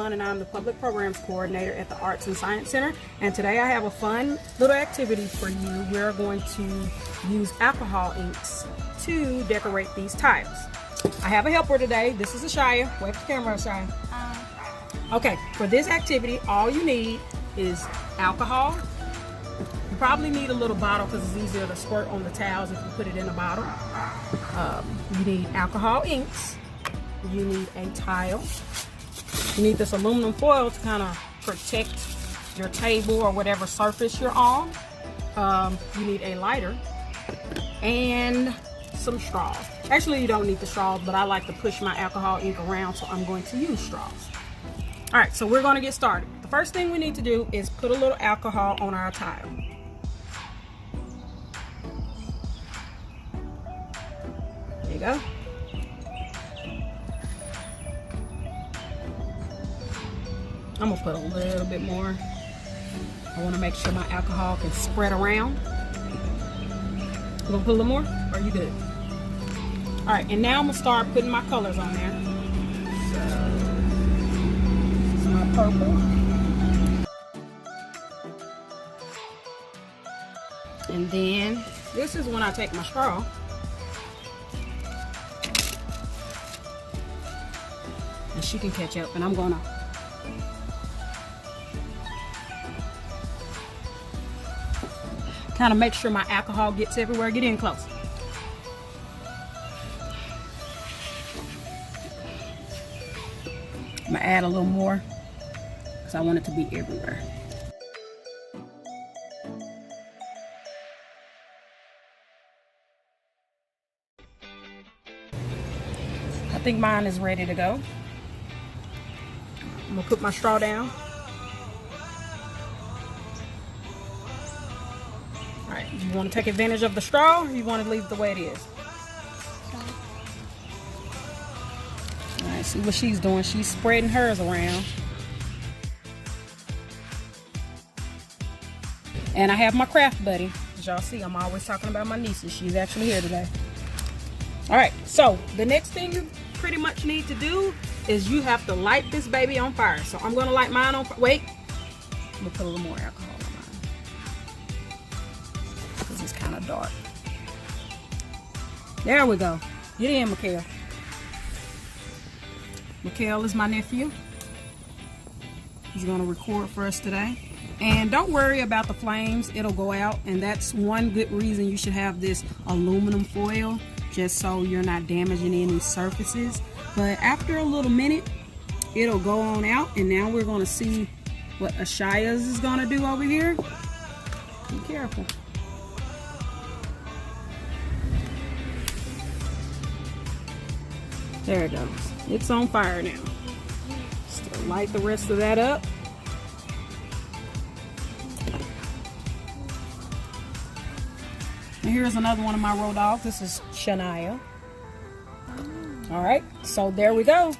Rahmaan and I'm the Public Programs Coordinator at the Arts and Science Center. And today I have a fun little activity for you. We're going to use alcohol inks to decorate these tiles. I have a helper today. This is Shakeelah. Wave the camera, Shakeelah. Okay, for this activity, all you need is alcohol. You probably need a little bottle because it's easier to squirt on the tiles if you put it in a bottle. You need alcohol inks. You need a tile. You need this aluminum foil to kind of protect your table or whatever surface you're on. You need a lighter and some straws. Actually, you don't need the straws, but I like to push my alcohol ink around, so I'm going to use straws. All right, so we're going to get started. The first thing we need to do is put a little alcohol on our tile. There you go. I'm gonna put a little bit more. I want to make sure my alcohol can spread around. You gonna put a little more? Or are you good? All right, and now I'm gonna start putting my colors on there. So, this is my purple. And then this is when I take my straw. And she can catch up, and I'm gonna kind of make sure my alcohol gets everywhere. Get in close. I'm gonna add a little more because I want it to be everywhere. I think mine is ready to go. I'm gonna put my straw down. You want to take advantage of the straw, or you want to leave it the way it is? All right, see what she's doing. She's spreading hers around. And I have my craft buddy. As y'all see, I'm always talking about my nieces. She's actually here today. All right, so the next thing you pretty much need to do is you have to light this baby on fire. So I'm going to light mine on fire. Wait, I'm going to put a little more alcohol. It's kind of dark. There we go. Get in, Mikhail. Mikhail is my nephew. He's going to record for us today. And don't worry about the flames. It'll go out. And that's one good reason you should have this aluminum foil, just so you're not damaging any surfaces. But after a little minute, it'll go on out. And now we're going to see what Shakeelah's is going to do over here. Be careful. There it goes. It's on fire now. Still light the rest of that up. And here's another one of my road dogs. This is Shania. All right, so there we go.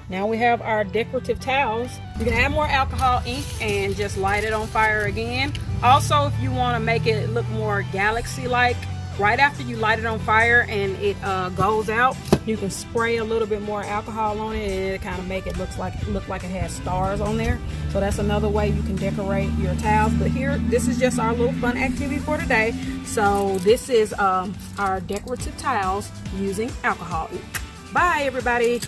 Now we have our decorative tiles. You can add more alcohol ink and just light it on fire again. Also, if you want to make it look more galaxy-like, right after you light it on fire and it goes out, you can spray a little bit more alcohol on it and it kind of make it look like it has stars on there. So that's another way you can decorate your tiles. But here, this is just our little fun activity for today. So this is our decorative tiles using alcohol ink. Bye, everybody.